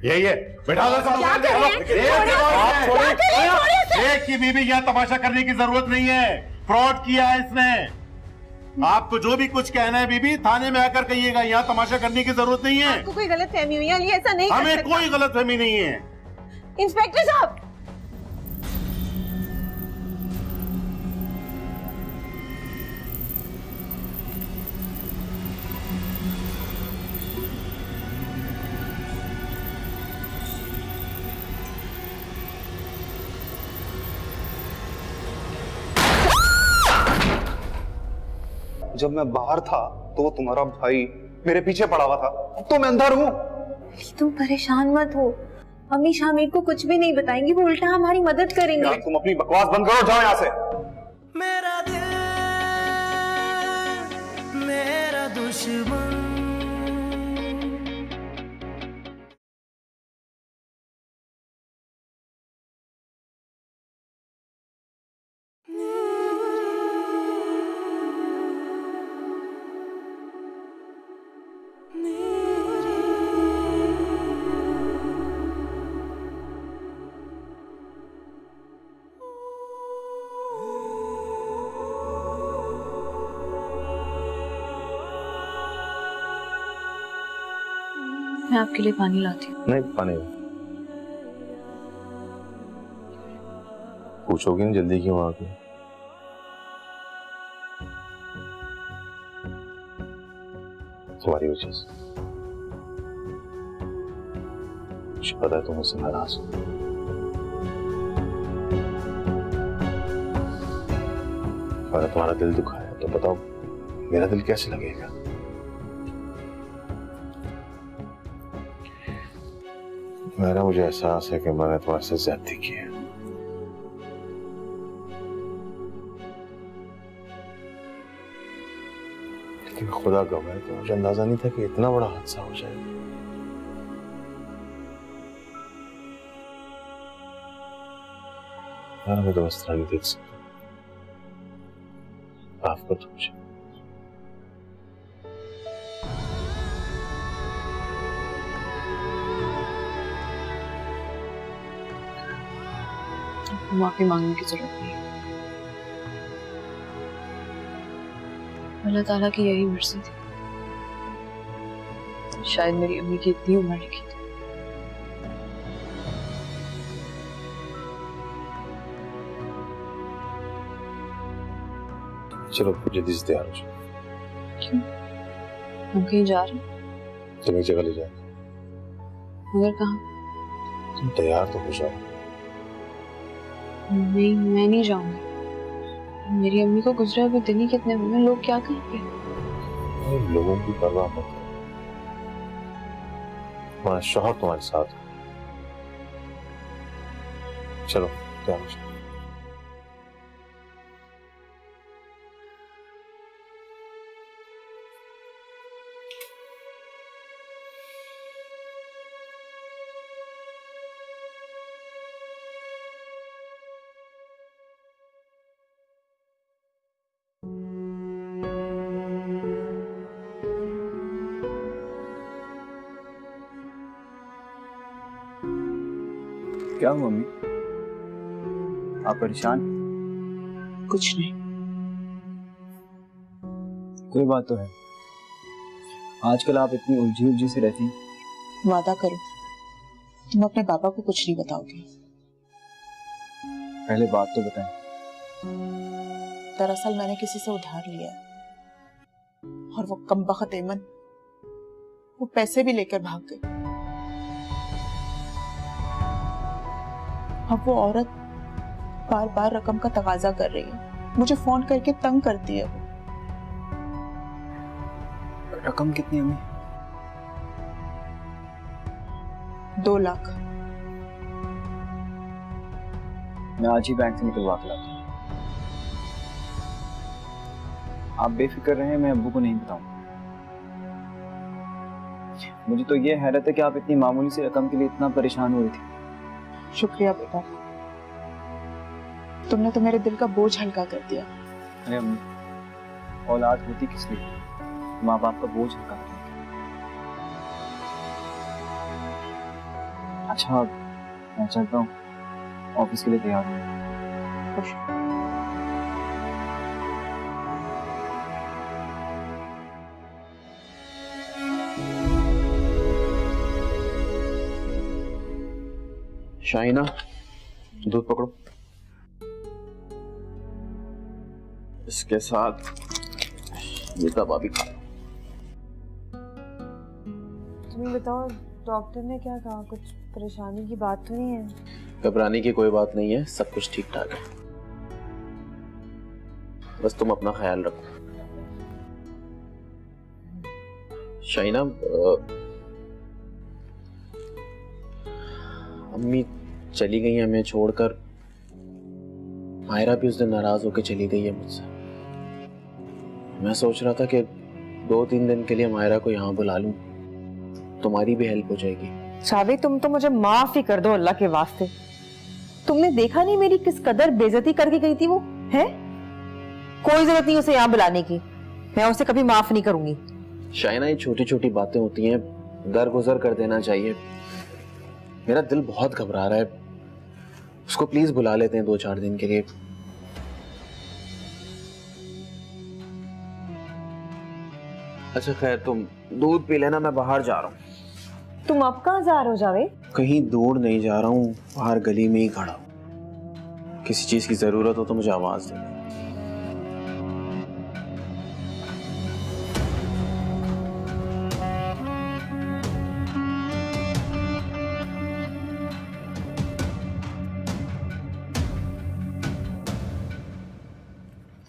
ये बैठा दो सब। एक की बीबी यहाँ तमाशा करने की जरूरत नहीं है, फ्रॉड किया है इसने। आपको जो भी कुछ कहना है बीबी थाने में आकर कहिएगा, यहाँ तमाशा करने की जरूरत नहीं है। आपको कोई गलतफहमी हुई है? ऐसा नहीं, हमें कोई गलतफहमी नहीं है। इंस्पेक्टर साहब, जब मैं बाहर था तो तुम्हारा भाई मेरे पीछे पड़ा हुआ था, अब तो मैं अंदर हूँ। तुम परेशान मत हो, अम्मी शामिर को कुछ भी नहीं बताएंगी, वो उल्टा हमारी मदद करेंगे। यार तुम अपनी बकवास बंद करो, जाओ यहाँ से। मेरा दिल मेरा दुश्मन। मैं आपके लिए पानी लाती हूँ। नहीं, पानी पूछोगी ना जल्दी क्यों आ गई? तुम्हारी वजह से मुझे पता है तुम मुझसे नाराज हो। अगर तुम्हारा दिल दुखा है तो बताओ मेरा दिल कैसे लगेगा? मेरा मुझे एहसास है कि मैंने तुम्हारे साथ ज्यादती की है। लेकिन खुदा गवाह है कि मुझे अंदाजा नहीं था कि इतना बड़ा हादसा हो जाएगा। यार मैं तो इस तरह नहीं देख सकता। माफ कर दो मुझे। माफी मांगने की जरूरत नहीं, अल्लाह ताला की यही मर्जी थी। शायद मेरी अम्मी की इतनी उम्र लिखी थी। चलो जल्दी से तैयार हो जाओ। क्यों? हम कहीं जा रहे हैं? तुम एक जगह ले जाओ। मगर कहाँ? तुम तैयार तो हो जाओ। नहीं, मैं नहीं जाऊंगी। मेरी अम्मी को गुजरे हुए दिन ही कितने हुए, लोग क्या कहेंगे? लोगों की परवाह मत करो, तुम्हारा शौहर तुम्हारे साथ है। चलो तैयार हो जाओ। क्या हुआ मम्मी? आप परेशान? कुछ नहीं। कोई बात तो है। आजकल आप इतनी उलझी उलझी से रहती हैं। वादा करो तुम अपने पापा को कुछ नहीं बताओगे। पहले बात तो बताएं। दरअसल मैंने किसी से उधार लिया है और वो कमबख्त एमन वो पैसे भी लेकर भाग गई। अब वो औरत बार बार रकम का तकाजा कर रही है, मुझे फोन करके तंग करती है। रकम कितनी अम्मी? 2 लाख। मैं आज ही बैंक से निकलवा के लाता हूँ। आप बेफिक्र रहें, मैं अब्बू को नहीं बताऊंगा। मुझे तो ये हैरत है कि आप इतनी मामूली सी रकम के लिए इतना परेशान हुई थी। शुक्रिया बेटा, तुमने तो मेरे दिल का बोझ हल्का कर दिया। अरे अम्मी, औलाद होती किस लिए? माँ बाप का बोझ हल्का करने के। अच्छा मैं चलता हूँ, ऑफिस के लिए तैयार हूँ। खुश। शाहिना, दूध पकड़ो। इसके साथ ये दवा भी खा। तुम्हें बताओ, डॉक्टर ने क्या कहा? कुछ परेशानी की बात तो नहीं है? घबराने की कोई बात नहीं है, सब कुछ ठीक ठाक है। बस तुम अपना ख्याल रखो। शाहिना, अम्मी चली गई है हमें छोड़कर। मायरा भी उस दिन नाराज होकर चली गई है मुझसे। मैं सोच रहा था कि 2-3 दिन के लिए मायरा को यहाँ बुला लूं, तुम्हारी भी हेल्प हो जाएगी। जावेद, तुम तो मुझे माफ ही कर दो अल्लाह के वास्ते। तुमने देखा नहीं मेरी किस कदर बेइज्जती करके गई थी वो, है? कोई जरूरत नहीं उसे यहाँ बुलाने की, मैं उसे कभी माफ नहीं करूंगी। शायना, ये छोटी छोटी बातें होती हैं, दरगुजर कर देना चाहिए। मेरा दिल बहुत घबरा रहा है, उसको प्लीज बुला लेते हैं 2-4 दिन के लिए। अच्छा खैर, तुम दूध पी लेना, मैं बाहर जा रहा हूँ। तुम अब कहाँ जा रहे हो जावेद? कहीं दूर नहीं जा रहा हूँ, बाहर गली में ही खड़ा हूँ। किसी चीज की जरूरत हो तो मुझे आवाज देना।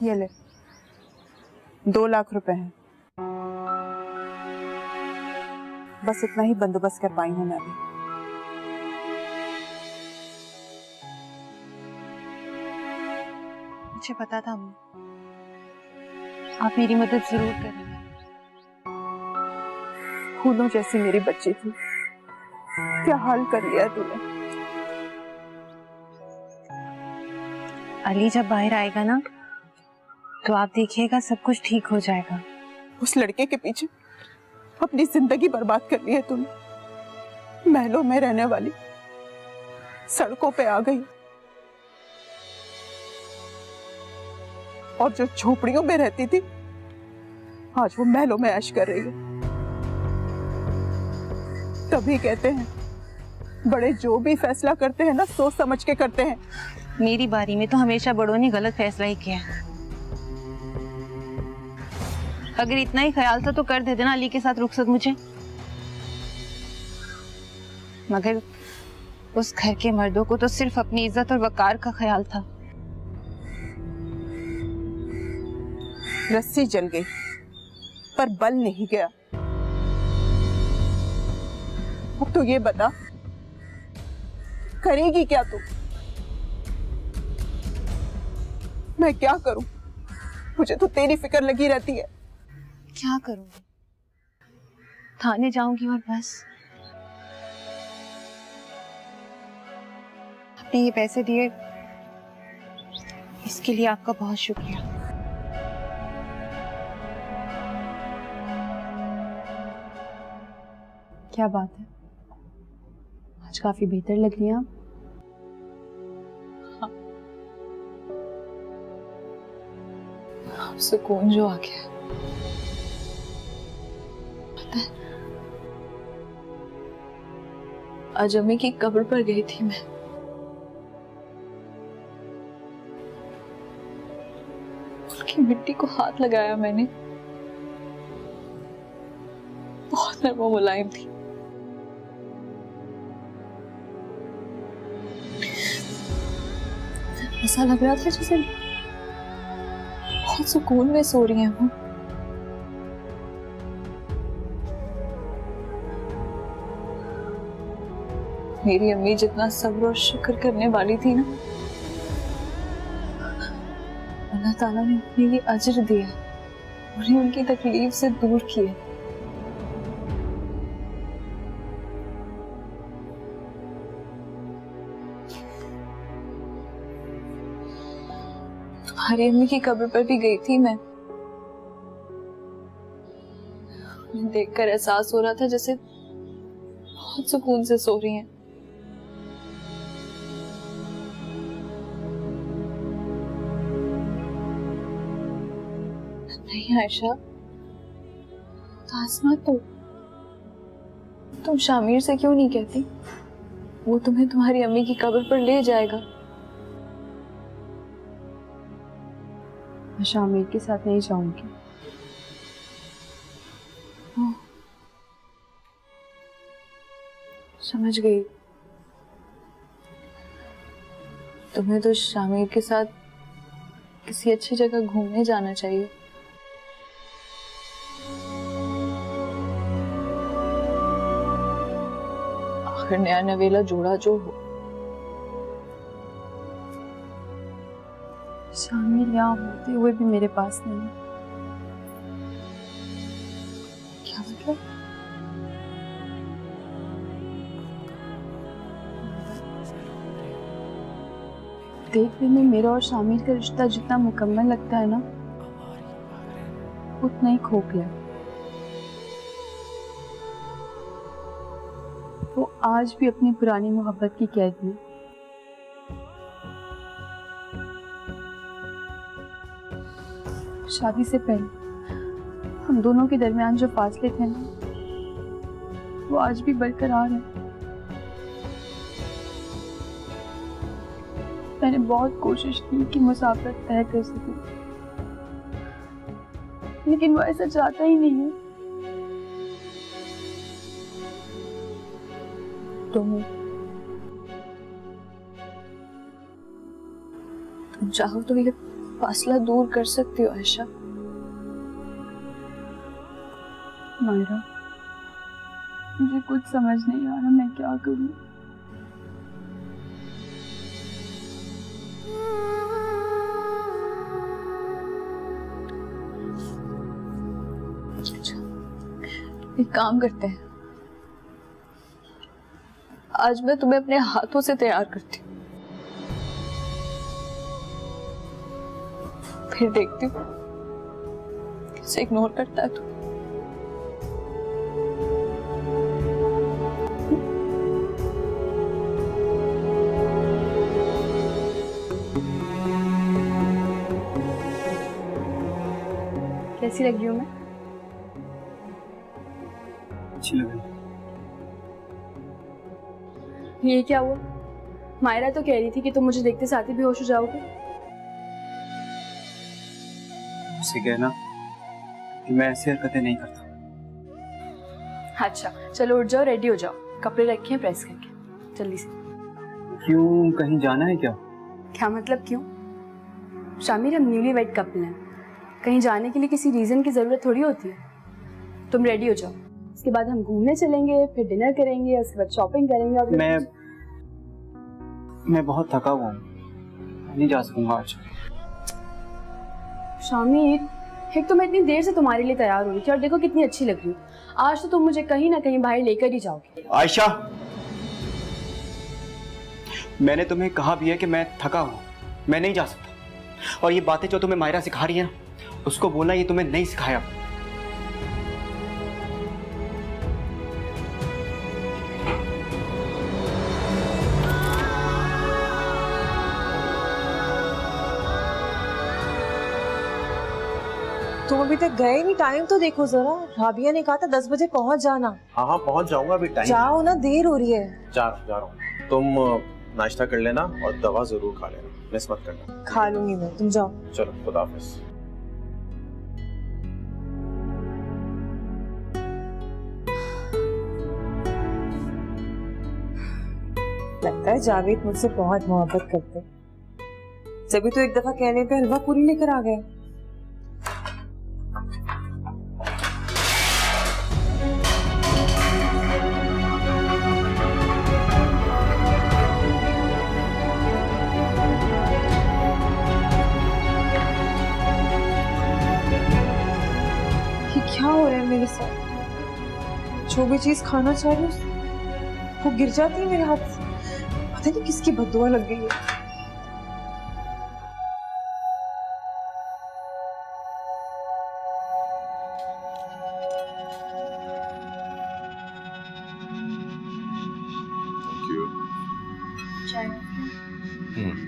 ये ले, 2 लाख रुपए हैं। बस इतना ही बंदोबस्त कर पाई हूं मैं भी। मुझे पता था आप मेरी मदद जरूर करेंगे। खूनों जैसी मेरी बच्ची थी, क्या हाल कर लिया तूने। अली जब बाहर आएगा ना, तो आप देखिएगा सब कुछ ठीक हो जाएगा। उस लड़के के पीछे अपनी जिंदगी बर्बाद कर ली है तूने। महलों में रहने वाली सड़कों पे आ गई, और जो झोपड़ियों में रहती थी आज वो महलों में ऐश कर रही है। तभी कहते हैं बड़े जो भी फैसला करते हैं ना, सोच समझ के करते हैं। मेरी बारी में तो हमेशा बड़ों ने गलत फैसला ही किया। अगर इतना ही ख्याल था तो कर देते ना अली के साथ रुखसत मुझे। मगर उस घर के मर्दों को तो सिर्फ अपनी इज्जत और वकार का ख्याल था। रस्सी जल गई पर बल नहीं गया। अब तो ये बता, करेगी क्या तू? मैं क्या करूं? मुझे तो तेरी फिक्र लगी रहती है। क्या करूंगी? थाने जाऊंगी और बस। आपने ये पैसे दिए, इसके लिए आपका बहुत शुक्रिया। क्या बात है, आज काफी बेहतर लग रही हैं आप। सुकून जो आ गया। आज अम्मी की कब्र पर गई थी मैं। उनकी मिट्टी को हाथ लगाया मैंने। बहुत नर्म मुलायम थी। ऐसा लग रहा था जैसे बहुत सुकून में सो रही हैं वो। मेरी अम्मी जितना सब्र और शुक्र करने वाली थी ना, अल्लाह ताला ने उन्हें ये अजर दिया, उन्हें उनकी तकलीफ से दूर किया। तुम्हारी अम्मी की कब्र पर भी गई थी मैं। उन्हें देखकर एहसास हो रहा था जैसे बहुत सुकून से सो रही हैं। नहीं आयशा, आसमा तुम शामिर से क्यों नहीं कहती? वो तुम्हें तुम्हारी अम्मी की कब्र पर ले जाएगा। मैं शामिर के साथ नहीं जाऊंगी। समझ गई। तुम्हें तो शामिर के साथ किसी अच्छी जगह घूमने जाना चाहिए। आखिर नया नवेला जोड़ा जो हो। शामिर यहाँ होते हुए भी मेरे पास नहीं। क्या मतलब? देखने में मेरा और शामिर का रिश्ता जितना मुकम्मल लगता है ना, उतना ही खोखला है। वो आज भी अपनी पुरानी मोहब्बत की कैद में। शादी से पहले हम दोनों के दरमियान जो फासले थे ना, वो आज भी बरकरार है। मैंने बहुत कोशिश की कि मुसाफिर तय कर सकूं, लेकिन वो ऐसा चाहता ही नहीं है। तुम चाहो तो ये फासला दूर कर सकती हो आयशा। मायरा, मुझे कुछ समझ नहीं आ रहा मैं क्या करूं। एक काम करते हैं, आज मैं तुम्हें अपने हाथों से तैयार करती हूँ, फिर देखती हूँ कैसे इग्नोर करता है तू। कैसी लग रही हूँ मैं? अच्छी लग रही। ये क्या हुआ? मायरा तो कह रही थी कि तुम मुझे देखते साथ ही बेहोश हो जाओगे। उसे कहना कि मैं ऐसी हरकतें नहीं करता। अच्छा चलो उठ जाओ, रेडी हो जाओ, कपड़े रखे हैं प्रेस करके, जल्दी से। क्यों, कहीं जाना है क्या? क्या मतलब क्यों? शामिर, हम न्यूली वेड कपल हैं, कहीं जाने के लिए किसी रीजन की जरूरत थोड़ी होती है। तुम रेडी हो जाओ, उसके बाद हम घूमने चलेंगे, फिर डिनर करेंगे, उसके बाद शॉपिंग करेंगे। और मैं बहुत थका हुआ हूँ, नहीं जा सकूंगा आज। शामिर, एक तो मैं इतनी देर से तुम्हारे लिए तैयार हो रही थी और देखो कितनी अच्छी लग रही हूँ। आज तो तुम मुझे कहीं ना कहीं बाहर लेकर ही जाओगे। आयशा, मैंने तुम्हें कहा भी है कि मैं थका हूँ, मैं नहीं जा सकता। और ये बातें जो तुम्हें मायरा सिखा रही है ना, उसको बोलना ये तुम्हें नहीं सिखाया। तुम अभी तक गए नहीं, टाइम तो देखो जरा। राबिया ने कहा था 10 बजे पहुंच जाना। हाँ पहुंच जाऊंगा, अभी टाइम। जाओ ना, देर हो रही है। जा रहा हूँ। तुम नाश्ता कर लेना और दवा जरूर खा लेना, मिस मत करना। खा लूंगी मैं, तुम जाओ। चलो, खुदा हाफिज। लगता है जावेद मुझसे बहुत मोहब्बत करते, तभी तो एक दफा कहने पे हलवा पूरी लेकर आ गए। क्या हो रहा है मेरे साथ? जो भी चीज खाना चाह रही हूँ वो गिर जाती है मेरे हाथ से। पता नहीं किसकी बददुआ लग गई है।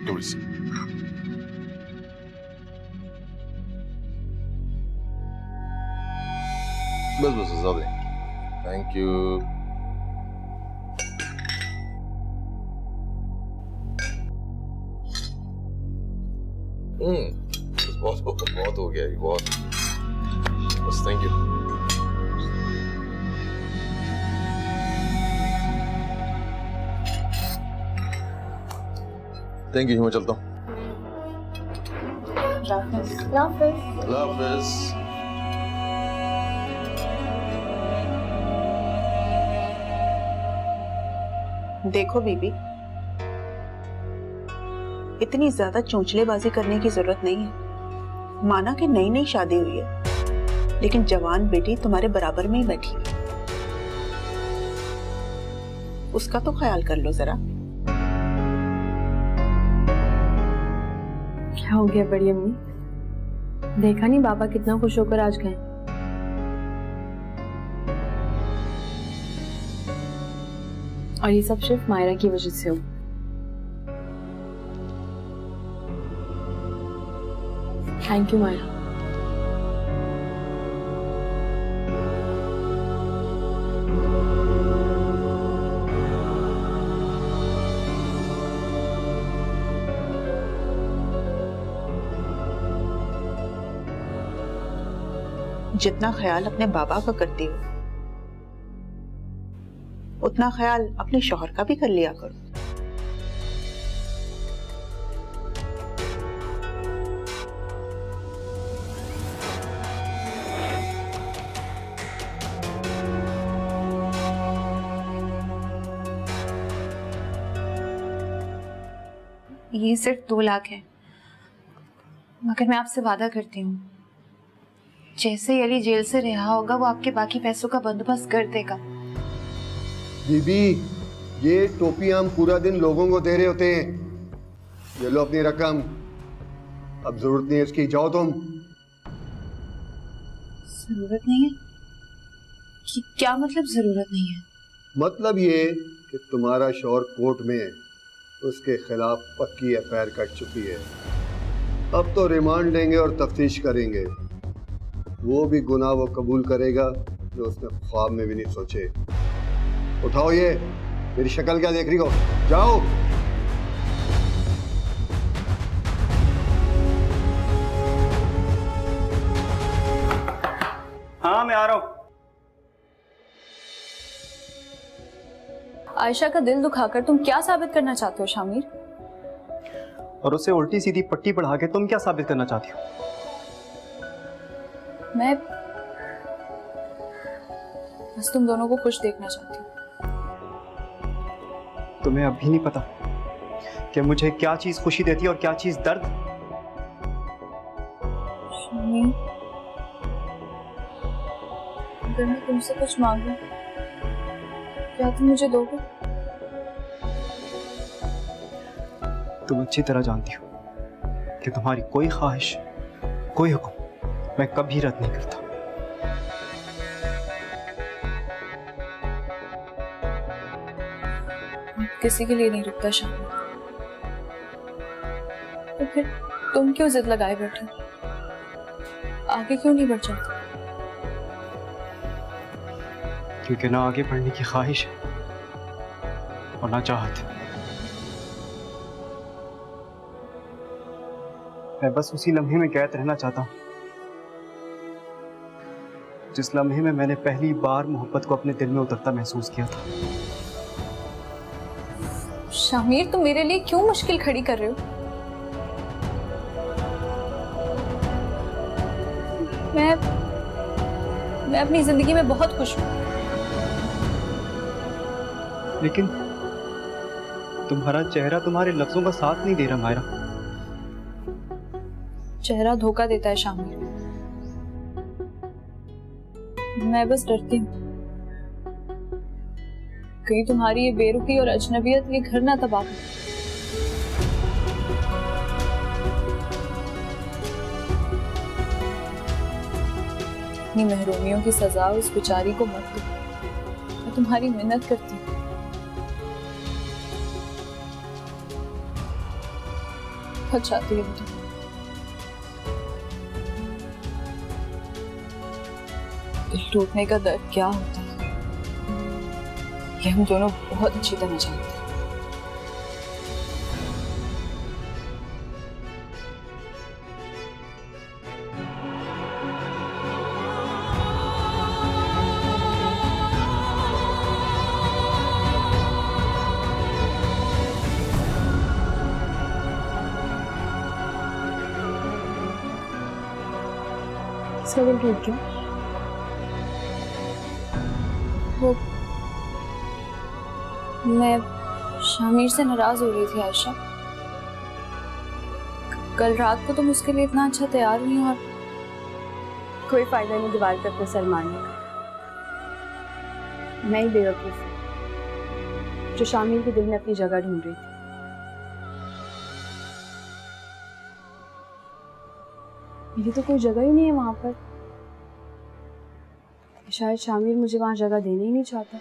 थोड़ी सी। बस बस ज़्यादा थैंक यू। बहुत हो गया, बहुत बस थैंक यू। थैंक यू, मैं चलता हूँ। देखो बीबी, इतनी ज्यादा चोंचलेबाजी करने की जरूरत नहीं है। माना कि नई नई शादी हुई है, लेकिन जवान बेटी तुम्हारे बराबर में ही बैठी है। उसका तो ख्याल कर लो जरा। क्या हो गया बड़ी अम्मी? देखा नहीं बाबा कितना खुश होकर आज गए। और ये सब सिर्फ मायरा की वजह से हो। Thank you Myra. जितना ख्याल अपने बाबा का करती हो, उतना ख्याल अपने शौहर का भी कर लिया करो। ये सिर्फ 2 लाख है, मगर मैं आपसे वादा करती हूँ, जैसे अली जेल से रिहा होगा वो आपके बाकी पैसों का बंदोबस्त कर देगा। बीबी, ये टोपी हम पूरा दिन लोगों को दे रहे होते हैं। ये लो अपनी रकम, अब जरूरत नहीं है इसकी, जाओ तुम। जरूरत नहीं है? क्या मतलब जरूरत नहीं है? मतलब ये कि तुम्हारा शौहर कोर्ट में उसके खिलाफ पक्की एफआईआर कट चुकी है। अब तो रिमांड लेंगे और तफ्तीश करेंगे। वो भी गुनाह वो कबूल करेगा जो उसने ख्वाब में भी नहीं सोचे। उठाओ ये, मेरी शक्ल क्या देख रही हो, जाओ। हाँ मैं आ रहा हूं। आयशा का दिल दुखाकर तुम क्या साबित करना चाहते हो शामिर? और उसे उल्टी सीधी पट्टी पढ़ा के तुम क्या साबित करना चाहती हो? मैं बस तुम दोनों को खुश देखना चाहती हूँ। तुम्हें अभी नहीं पता कि मुझे क्या चीज खुशी देती है और क्या चीज दर्द। शामिर, अगर मैं तुमसे कुछ मांगूं, क्या तुम मुझे दोगे? तुम अच्छी तरह जानती हो कि तुम्हारी कोई ख्वाहिश, कोई हुक्म मैं कभी रद्द नहीं करता। किसी के लिए नहीं रुकता शामिर। तो फिर तुम क्यों जिद लगाए बैठे? आगे क्यों नहीं बढ़ जाते? क्योंकि ना आगे बढ़ने की ख्वाहिश है और ना चाहत। मैं बस उसी लम्हे में कैद रहना चाहता हूं जिस लम्हे में मैंने पहली बार मोहब्बत को अपने दिल में उतरता महसूस किया था। शामिर, तुम मेरे लिए क्यों मुश्किल खड़ी कर रहे हो? मैं अपनी जिंदगी में बहुत खुश हूं। लेकिन तुम्हारा चेहरा तुम्हारे लफ्जों का साथ नहीं दे रहा मायरा। चेहरा धोखा देता है शामिर। मैं बस डरती हूँ कहीं तुम्हारी ये बेरुखी और अजनबियत ये घर ना तबाह करे। अपनी महरूमियों की सजा उस बेचारी को मत दो। मैं तुम्हारी मिन्नत करती हूँ। बहुत चाहती है मुझे। दिल टूटने का दर्द क्या होता है ये हम दोनों बहुत अच्छी तरह जानते हैं। इसका दिल टूट गया। वो मैं शामिर से नाराज हो रही थी आयशा। कल रात को तुम उसके लिए इतना अच्छा तैयार हुई और कोई फायदा नहीं दीवार पे अपने सर मारने का। मैं ही बेवकूफ हूँ जो शामिर के दिल में अपनी जगह ढूंढ रही थी। मेरी तो कोई जगह ही नहीं है वहां पर। शायद शामिर मुझे वहां जगह देना ही नहीं चाहता।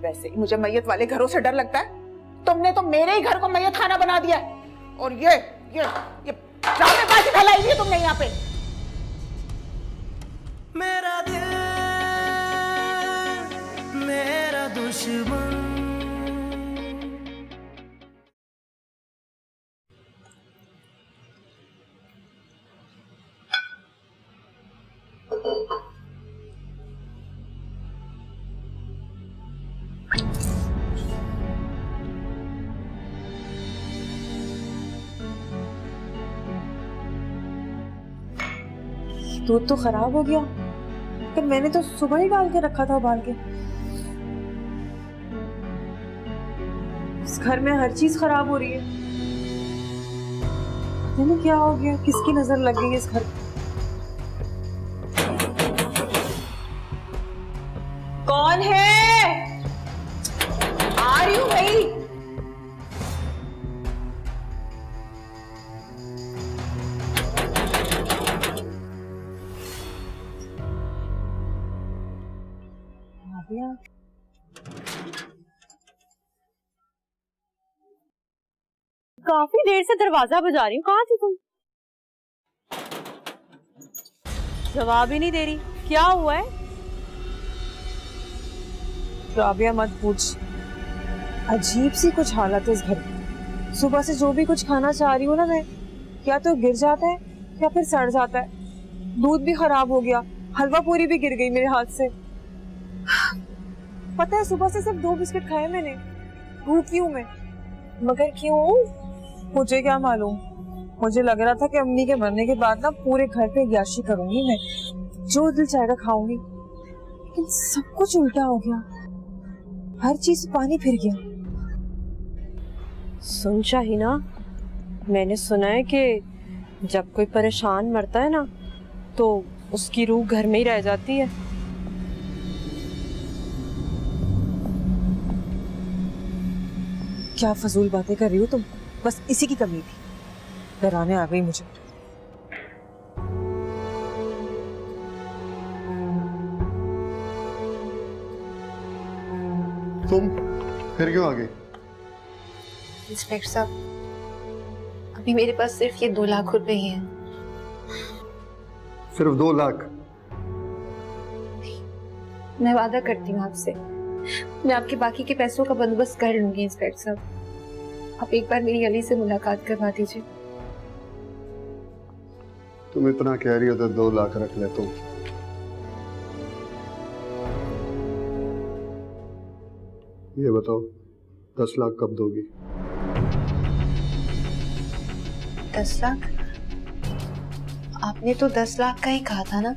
वैसे ही मुझे मैयत वाले घरों से डर लगता है। तुमने तो मेरे ही घर को मैयत खाना बना दिया है। और ये ड्रामेबाजी फैलाई हुई है तुमने यहाँ पे। मेरा दिल मेरा दुश्मन। दूध तो खराब हो गया, पर मैंने तो सुबह ही डाल के रखा था उबाल के। इस घर में हर चीज खराब हो रही है। पता नहीं क्या हो गया, किसकी नजर लग गई इस घर पे। कौन है? आ रही हूँ भाई। काफी देर से दरवाजा बजा रही हूँ, कहाँ थी तुम? जवाब ही नहीं दे रही, क्या हुआ है? राबिया मत पूछ, अजीब सी कुछ हालत है इस घर में। सुबह से जो भी कुछ खाना चाह रही हूँ ना मैं, या तो गिर जाता है या फिर सड़ जाता है। दूध भी खराब हो गया, हलवा पूरी भी गिर गई मेरे हाथ से। पता है सुबह से सिर्फ 2 बिस्किट खाए मैंने। भूखी हूँ मैं, मगर क्यों मुझे क्या मालूम। मुझे लग रहा था कि अम्मी के मरने के बाद ना पूरे घर पे याशी करूंगी मैं, जो दिल चाहेगा खाऊंगी। लेकिन सब कुछ उल्टा हो गया, हर चीज पानी फिर गया। सुन शाहीना, मैंने सुना है कि जब कोई परेशान मरता है ना तो उसकी रूह घर में ही रह जाती है। क्या फजूल बातें कर रही हो तुम? बस इसी की कमी थी, डराने आ गई मुझे। तुम फिर क्यों आ गई? इंस्पेक्टर साहब, अभी मेरे पास सिर्फ ये 2 लाख रुपए ही हैं। सिर्फ 2 लाख? मैं वादा करती हूँ आपसे, मैं आपके बाकी के पैसों का बंदोबस्त कर लूंगी। इंस्पेक्टर साहब, आप एक बार मेरी अली से मुलाकात करवा दीजिए। तुम इतना कह रही हो तो 2 लाख रख ले। तुम ये बताओ 10 लाख कब दोगी? 10 लाख? आपने तो 10 लाख का ही कहा था ना,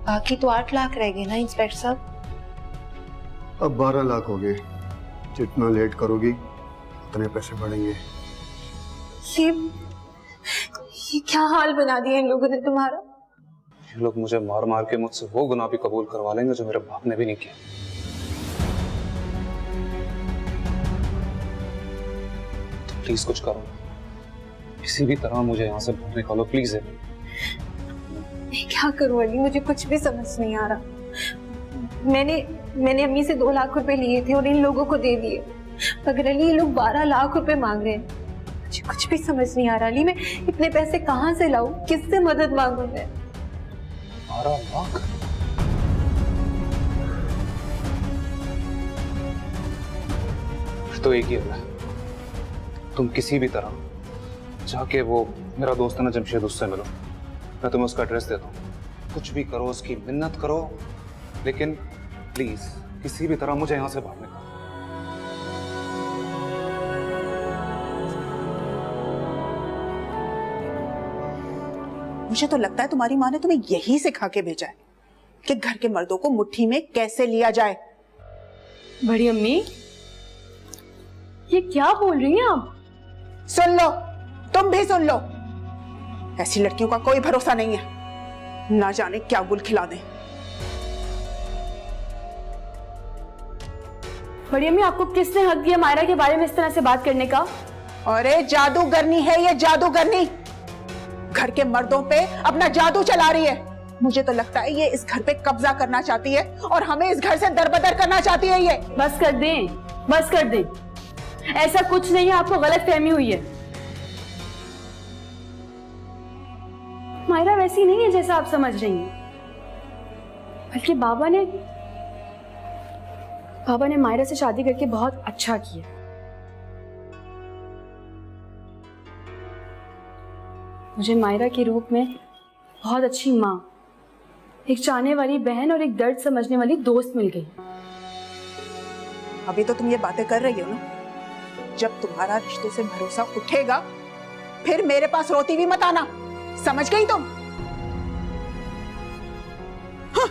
बाकी तो 8 लाख रह गए ना इंस्पेक्टर साहब। अब 12 लाख हो गए। जितना लेट करोगी उतने पैसे बढ़ेंगे। ये क्या हाल बना दिया इन लोगों ने तुम्हारा। ये लोग मुझे मार मार के मुझसे वो गुनाह भी कबूल करवा लेंगे जो मेरे बाप ने भी नहीं किया। तो प्लीज कुछ करो, किसी भी तरह मुझे यहाँ से बाहर निकालो प्लीज। मैं क्या करूं अली, मुझे कुछ भी समझ नहीं आ रहा। मैंने अम्मी से 2 लाख रुपए लिए थे और इन लोगों को दे दिए, मगर अली ये लोग 12 लाख रुपए मांग रहे हैं। मुझे कुछ भी समझ नहीं आ रहा अली, मैं इतने पैसे कहाँ से लाऊं, किससे मदद मांगू मैं? 12 लाख? तो एक ही है, तुम किसी भी तरह जाके वो मेरा दोस्त है ना जमशेद, उससे मिलो। मैं तुम्हें उसका एड्रेस देता हूँ। कुछ भी करो, उसकी मिन्नत करो, लेकिन प्लीज किसी भी तरह मुझे यहां से बाहर निकालो। मुझे तो लगता है तुम्हारी माँ ने तुम्हें यही सिखा के भेजा है कि घर के मर्दों को मुट्ठी में कैसे लिया जाए। बड़ी अम्मी, ये क्या बोल रही हैं आप? सुन लो, तुम भी सुन लो। ऐसी लड़कियों का कोई भरोसा नहीं है, ना जाने क्या गुल खिला दें। बड़ी अम्मी, आपको किसने हक दिया मायरा के बारे में इस तरह से बात करने का? अरे जादूगरनी है ये, जादूगरनी। घर के मर्दों पे अपना जादू चला रही है। मुझे तो लगता है ये इस घर पे कब्जा करना चाहती है और हमें इस घर से दरबदर करना चाहती है ये। बस कर दें, बस कर दें। ऐसा कुछ नहीं है, आपको गलत फहमी हुई है। मायरा वैसी नहीं है जैसा आप समझ रही हैं, बल्कि बाबा ने मायरा से शादी करके बहुत अच्छा किया। मुझे मायरा के रूप में बहुत अच्छी माँ, एक चाहने वाली बहन और एक दर्द समझने वाली दोस्त मिल गई। अभी तो तुम ये बातें कर रही हो ना, जब तुम्हारा रिश्ते से भरोसा उठेगा फिर मेरे पास रोती भी मत आना, समझ गई तुम? हाँ।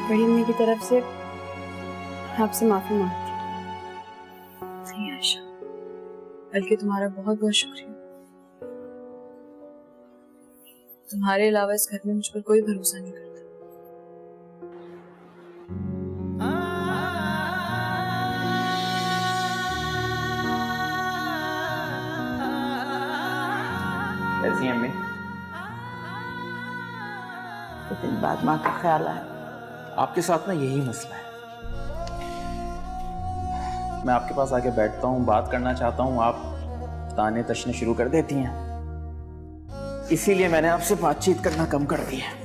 बड़ी अम्मी की तरफ से आपसे माफी मांगती हूँ। नहीं आयशा, बल्कि तुम्हारा बहुत बहुत शुक्रिया। तुम्हारे अलावा इस घर में मुझ पर कोई भरोसा नहीं करता। कैसी हैं अम्मी? तो दिन बाद माँ का ख्याल आया। आपके साथ ना यही मसला है। मैं आपके पास आके बैठता हूँ, बात करना चाहता हूँ, आप ताने तशने शुरू कर देती हैं। इसीलिए मैंने आपसे बातचीत करना कम कर दी है।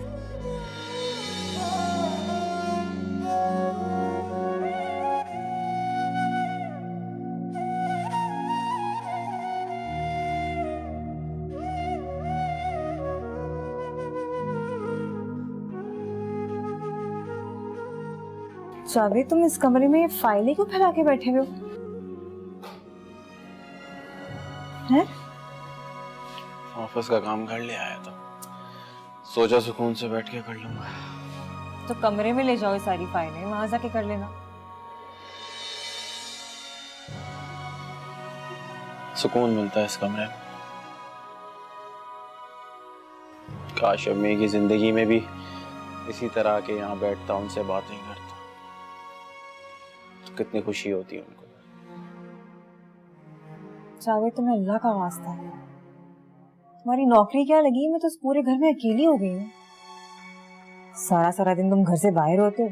जावेद, तुम इस कमरे में फाइलें क्यों फैला के बैठे हुए हो? हैं? ऑफिस का काम कर लिया आया था, सोचा सुकून से बैठ के कर लूंगा। तो कमरे में ले जाओ ये सारी फाइलें, वहां जाके कर लेना। सुकून मिलता है इस कमरे में। काश अम्मी की जिंदगी में भी इसी तरह के यहाँ बैठता, उनसे बातें करता, तो कितनी खुशी होती है उनको। जावेद, तुम्हें अल्लाह का वास्ता है, तुम्हारी नौकरी क्या लगी? मैं तो इस पूरे घर में अकेली हो गई हूँ। सारा दिन तुम घर से बाहर होते हो,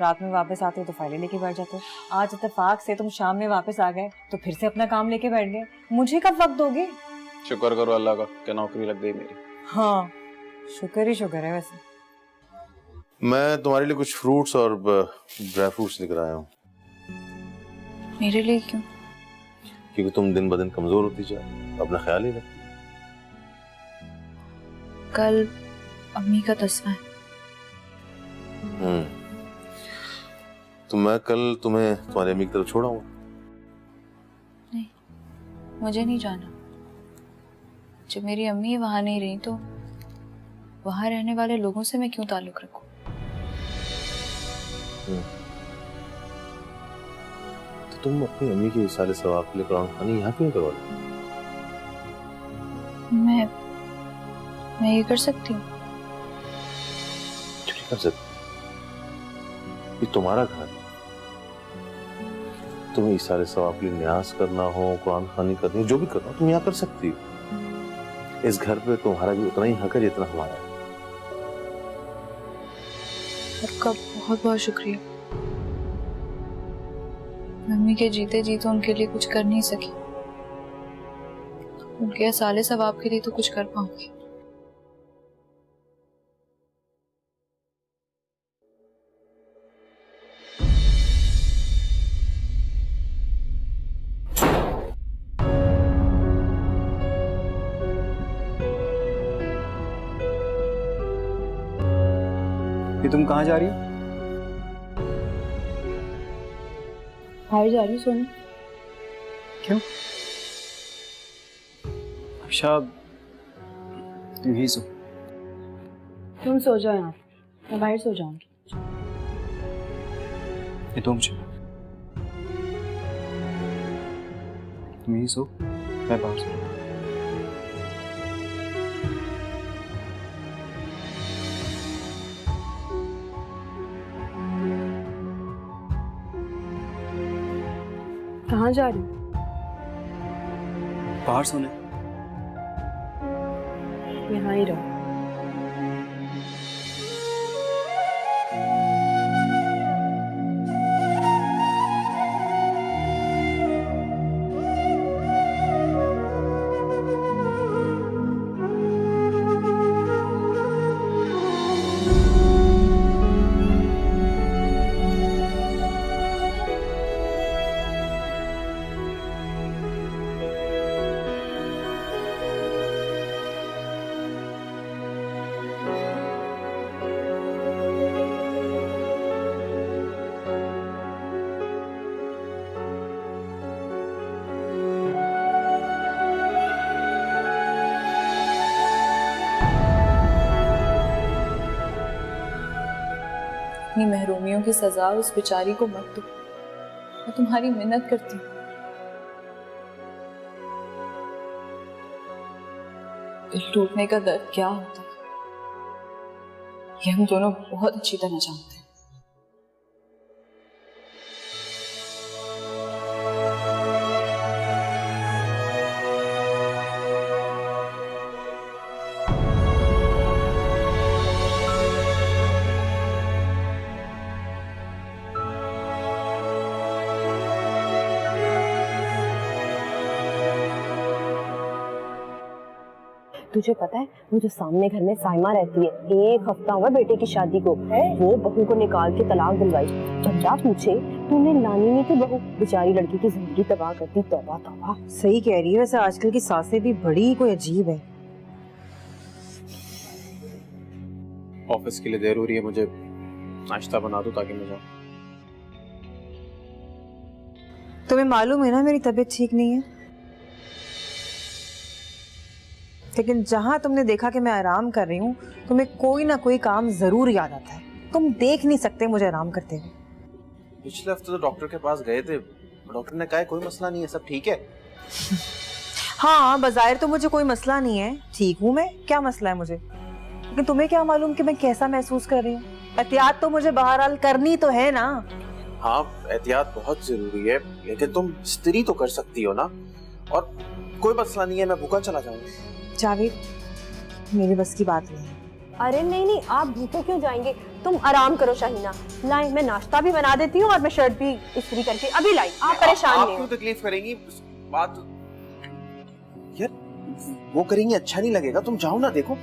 रात में वापस आते हो तो फाइलें लेके बैठ जाते हो। आज इत्तेफाक से तुम शाम में वापस आ गए तो फिर से अपना काम लेके बैठ गए। मुझे कब वक्त दोगे? शुक्र करो अल्लाह का कि नौकरी लग गई मेरी। हाँ, शुक्र ही शुक्र है। वैसे मैं तुम्हारे लिए कुछ फ्रूट्स और ड्राई फ्रूट्स लेकर आया हूँ। मेरे लिए क्यों? क्योंकि तुम दिन ब दिन कमजोर होती जा, अपना ख्याल ही रखती। कल अम्मी का तस्वा है। तो मैं कल तुम्हें तुम्हारी अम्मी की तरफ छोड़ाऊंगा। नहीं, मुझे नहीं जाना। जब मेरी अम्मी वहां नहीं रही तो वहां रहने वाले लोगों से मैं क्यों ताल्लुक रखूं? तो तुम अपनी अम्मी की साले सवाब के लिए कुरान खानी यहाँ क्यों करवा लो? मैं ये कर सकती हूँ। कर सकती, ये तुम्हारा घर है। तुम्हें इस सारे सवाब के लिए न्यास करना हो, कुरान खानी करनी हो, जो भी करना हो तुम यहाँ कर सकती हो। इस घर पे तुम्हारा भी उतना ही हक है जितना हमारा है। आपका बहुत बहुत शुक्रिया। मम्मी के जीते जी तो उनके लिए कुछ कर नहीं सकी, उनके साले सवाब के लिए तो कुछ कर पाऊंगी। ये तुम कहाँ जा रही हो? बाहर जा रही हूँ सोने। क्यों? अच्छा तुम ही सो। तुम सो जाओ यहाँ, मैं बाहर सो जाऊंगी। ये तुम चलो, तुम ही सो, मैं बाहर सो। कहाँ जा रही हो? बाहर सोने। यहाँ ही रहो। अपनी महरूमियों की सजा उस बेचारी को मत दो, मैं तुम्हारी मिन्नत करती हूँ। दिल टूटने का दर्द क्या होता है ये हम दोनों बहुत अच्छी तरह जानते हैं। तुझे पता है वो जो सामने घर में साइमा रहती है, 1 हफ्ता हुआ बेटे की शादी को, वो बहू को निकाल के तलाक दिलवाई। बंदा पूछे तूने लानी नहीं थी बहू, बेचारी लड़की की जिंदगी तबाह कर दी। तौबा तौबा। सही कह रही है, वैसे आजकल की सासें भी बड़ी कोई अजीब है। ऑफिस के लिए देर हो रही है, मुझे नाश्ता बना दो ताकि मैं जाऊं। तुम्हें मालूम है ना मेरी तबीयत ठीक नहीं है, लेकिन जहां तुमने देखा कि मैं आराम कर रही हूँ तुम्हें कोई ना कोई काम जरूर याद आता है। तुम देख नहीं सकते मुझे आराम करते हुए। पिछले हफ्ते तो डॉक्टर के पास गए थे, डॉक्टर ने कहा कोई मसला नहीं है, सब ठीक है। हाँ बज़ाहिर तो मुझे कोई मसला नहीं है, ठीक हूँ मैं, क्या मसला है मुझे? लेकिन तुम्हें क्या मालूम कि मैं कैसा महसूस कर रही हूँ? एहतियात तो मुझे बहरहाल करनी तो है ना। हाँ एहतियात बहुत जरूरी है, लेकिन तुम स्त्री तो कर सकती हो ना। और कोई मसला नहीं है, मैं भूखा चला जाऊंगा। जावेद मेरी बस की बात नहीं। अरे नहीं नहीं, आप भूखे क्यों जाएंगे? तुम आराम करो शाहीना। लाए मैं नाश्ता भी बना देती हूँ और मैं शर्ट भी इस्त्री करके अभी लाई। आप परेशान नहीं हो। आप क्यों तकलीफ करेंगी? बात यार वो करेंगी अच्छा नहीं लगेगा, तुम जाओ ना। देखो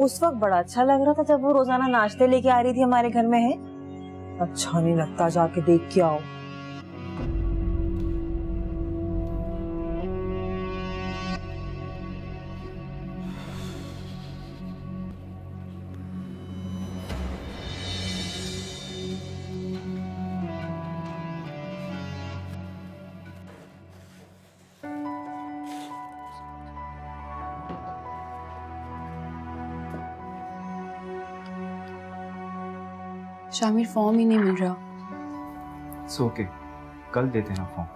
उस वक्त बड़ा अच्छा लग रहा था जब वो रोजाना नाश्ते लेके आ रही थी हमारे घर में। है अच्छा नहीं लगता, जाके देख के आओ। शामिर फॉर्म ही नहीं मिल रहा। ओके, कल देते हैं फॉर्म।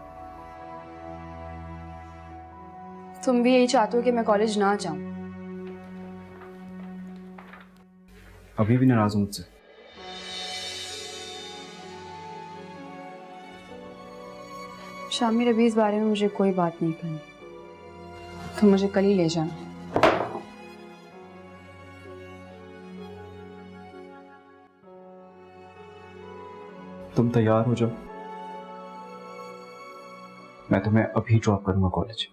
तुम भी यही चाहते हो कि मैं कॉलेज ना जाऊं? अभी भी नाराज हूं मुझसे? शामिर, अभी इस बारे में मुझे कोई बात नहीं करनी, तो मुझे कल ही ले जाना। तुम तैयार हो जाओ, मैं तुम्हें अभी ड्रॉप करूंगा कॉलेज।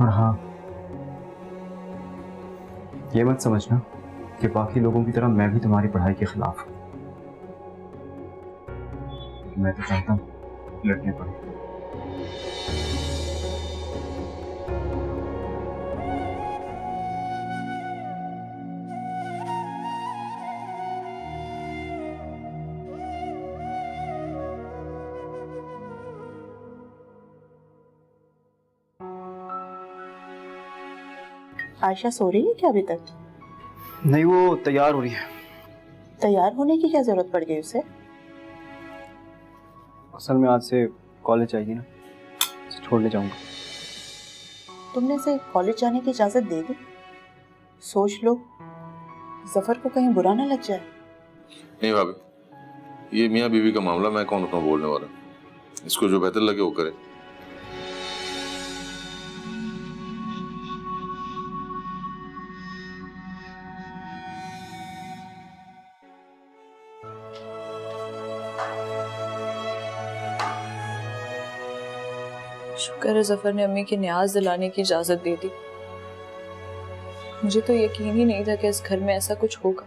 और हाँ, ये मत समझना कि बाकी लोगों की तरह मैं भी तुम्हारी पढ़ाई के खिलाफ हूं। मैं तो चाहता हूं लड़ने पड़े। आयशा सो रही है क्या अभी तक? नहीं, वो तैयार हो रही है। तैयार होने की क्या जरूरत पड़ गई उसे? असल में आज से कॉलेज जाएगी ना, छोड़ने जाऊंगा। तुमने इसे कॉलेज जाने की इजाजत दे दी? सोच लो, जफर को कहीं बुरा ना लग जाए। नहीं भाभी, ये मियाँ बीवी का मामला, मैं कौन उतना बोलने वाला। इसको जो बेहतर लगे वो करे। शुक्र है जफर ने अम्मी की न्याज दिलाने की इजाजत दे दी। मुझे तो यकीन ही नहीं था कि इस घर में ऐसा कुछ होगा।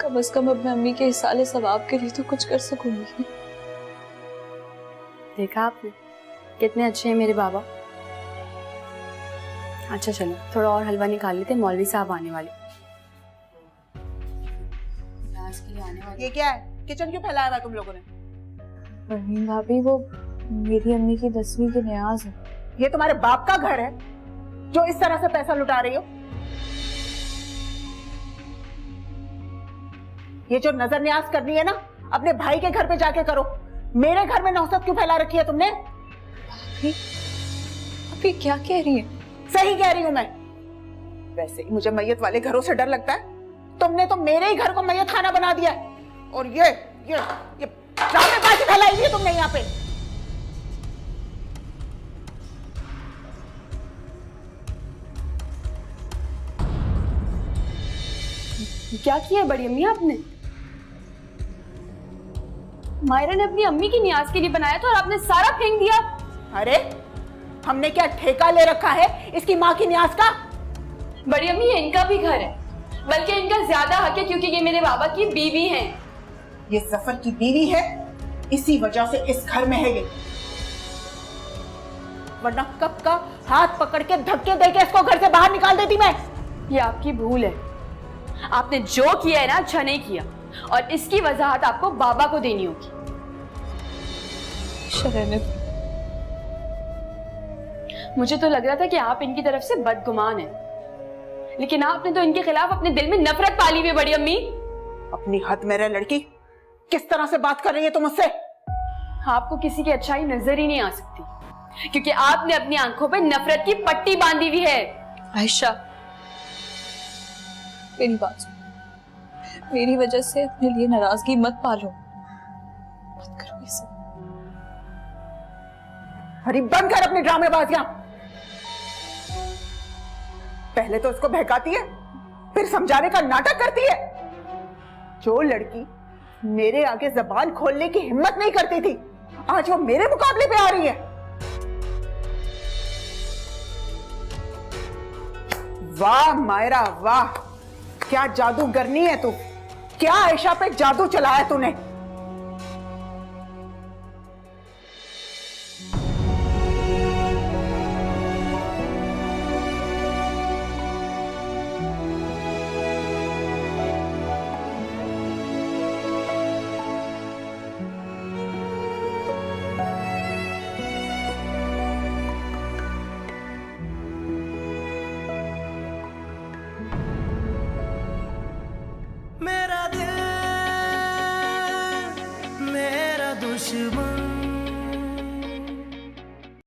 कम से कम अब मैं अम्मी के इसाले सवाब के लिए तो कुछ कर सकूंगी। देखा आपने कितने अच्छे हैं मेरे बाबा। अच्छा चलो, थोड़ा और हलवा निकाल लेते, मौलवी साहब आने वाले। ये क्या है? किचन क्यों फैलाया हुआ तुम लोगों ने? परवीन भाभी, वो मेरी अम्मी की 10वीं की न्याज है। ये तुम्हारे बाप का घर है जो इस तरह से पैसा लुटा रही हो? ये जो नजर न्याज करनी है ना, अपने भाई के घर पे जाके करो। मेरे घर में नौसत क्यों फैला रखी है तुमने? भाभी क्या कह रही है? सही कह रही हूं मैं। वैसे ही मुझे मैयत वाले घरों से डर लगता है। तुमने तो मेरे ही घर को मैयत खाना बना दिया है। और ये ड्रामेबाजी फैलाई हुई है तुमने यहाँ पे। क्या किया है बड़ी अम्मी आपने? मायरा ने अपनी अम्मी की न्याज के लिए बनाया था और आपने सारा फेंक दिया। अरे हमने क्या ठेका ले रखा है इसकी माँ की न्याज का? बड़ी अम्मी, ये इनका भी घर है, बल्कि इनका ज्यादा हक है क्योंकि ये मेरे बाबा की बीवी हैं। ये जफर की बीवी है, इसी वजह से इस घर में है ये। वरना कब का हाथ पकड़ के धक्के देके इसको घर से बाहर निकाल देती मैं। ये आपकी भूल है। आपने जो किया है ना, अच्छा नहीं किया, और इसकी वजाहत आपको बाबा को देनी होगी। मुझे तो लग रहा था कि आप इनकी तरफ से बदगुमान हैं, लेकिन आपने तो इनके खिलाफ अपने दिल में नफरत पाली हुई है बड़ी अम्मी। अपनी हद में रह लड़की, किस तरह से बात कर रही है तुम मुझसे? आपको किसी की अच्छाई नजर ही नहीं आ सकती क्योंकि आपने अपनी आंखों पे नफरत की पट्टी बांधी हुई है। आयशा, मेरी बात सुन। मेरी वजह से अपने लिए नाराजगी मत पालो, मत करो ये सब। अरे बंद कर अपनी ड्रामेबाजियां। पहले तो उसको बहकाती है, फिर समझाने का नाटक करती है। जो लड़की मेरे आगे जबान खोलने की हिम्मत नहीं करती थी, आज वो मेरे मुकाबले पे आ रही है। वाह मायरा वाह, क्या जादूगरनी है तू। क्या आयशा पे जादू चलाया तूने। मेरा दिल मेरा दुश्मन।